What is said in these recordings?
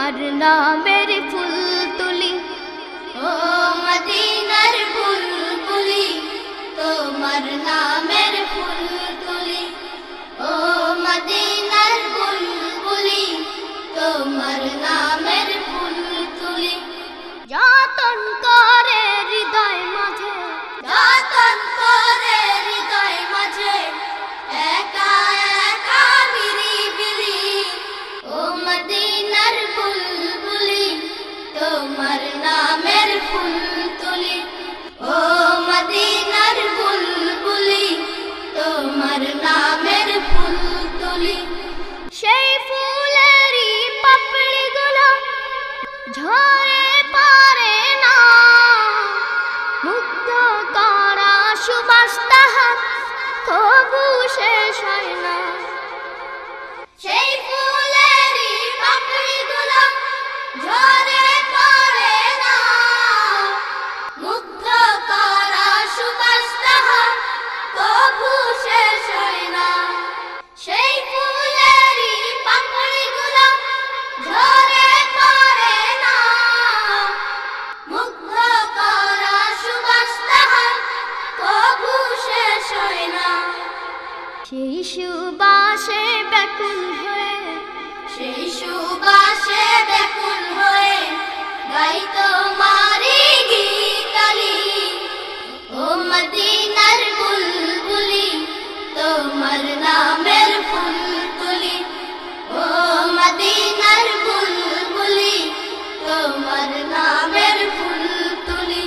তোমার নামের ফুল তুলি ও মদিনার বুলবুলি তোমার নামের ফুল তুলি ও মদিনার বুলবুলি তোমার নামের ফুল তুলি যতন করে হৃদয় মাঝে যতন করে হৃদয় মাঝে একা একা নিরিবিলি ও মদিনার বুলবুলি তোমার নামের ফুল তুলি ও মদিনার বুলবুলি তোমার নামের ফুল তুলি সেই ফুলেরই পাপড়িগুলো ঝরে পড়ে না মুগ্ধ করা সুবাস তাহার তবু শেষ হয় না সেই ফুলেরই পাপড়িগুলো ঝরে পড়ে না মুগ্ধ করা সুবাস তাহার তবু শেষ হয় না সেই ফুলেরই পাপড়িগুলো ঝরে পড়ে না মুগ্ধ করা সুবাস তাহার তবু শেষ হয় না সেই সুবাসে ব্যাকুল হয়ে সেই সুবাসে ব্যাকুল হয়ে গাই তোমারি গীতালি ও মদিনার বুলবুলি তোমার নামের ফুল তুলি ও মদিনার বুলবুলি তোমার নামের ফুল তুলি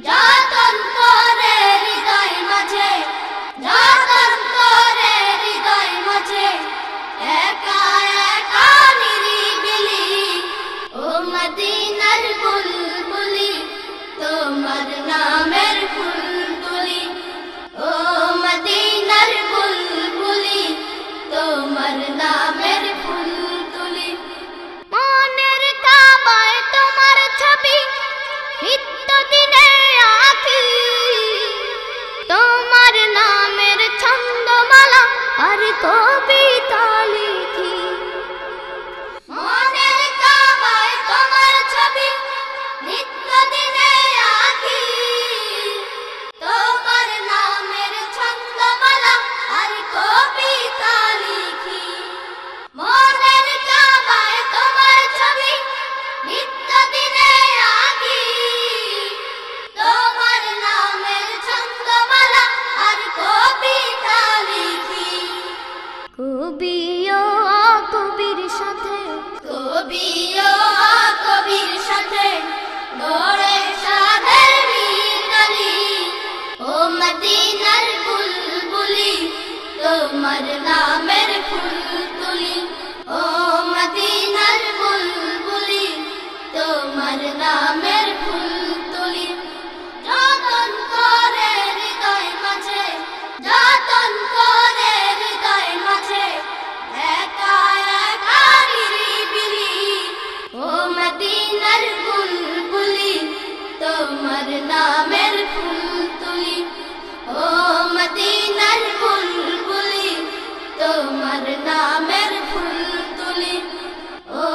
যতন করে হৃদয় মাঝে যতন করে হৃদয় মাঝে একা একা নিরিবিলি ও মদিনার বুলবুলি তোমার নামের ফুল তুলি ও মদিনার বুলবুলি তোমার নামের ফুল তুলি মনের কাবায় তোমার ছবি নিত্য দিনে আঁকি তোমার নামের ছন্দমালা আর কবিতা লিখি মনের কাবায় তোমার ছবি নিত্য দিনে আঁকি তোমার নামের ছন্দমালা আর কবিতা লিখি মনের কাবায় তোমার ছবি নিত্য দিনে আঁকি তোমার নামের ছন্দমালা আর কবিতা লিখি কবিও কবির সাথে কবিও কবির সাথে গড়ে সাধের মিতালি ও মদিনার বুলবুলি তোমার নামের ফুল তুলি ও মদিনার বুলবুলি তোমার নামের ফুল তুলি যতন করে হৃদয় মাঝে যতন করে হৃদয় মাঝে একা একা নিরিবিলি ও মদিনার বুলবুলি তোমার নামের ফুল তুলি ও মদিনার বুলবুলি তোমার নামের ফুল তুলি ও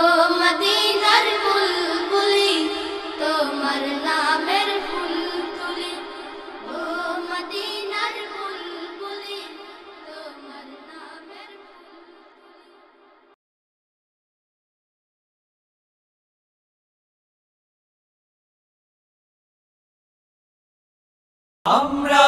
মদিনার বুলবুলি তোমার নামের ফুল তুলি ও মদিনার বুলবুলি তোমার নামের আমরা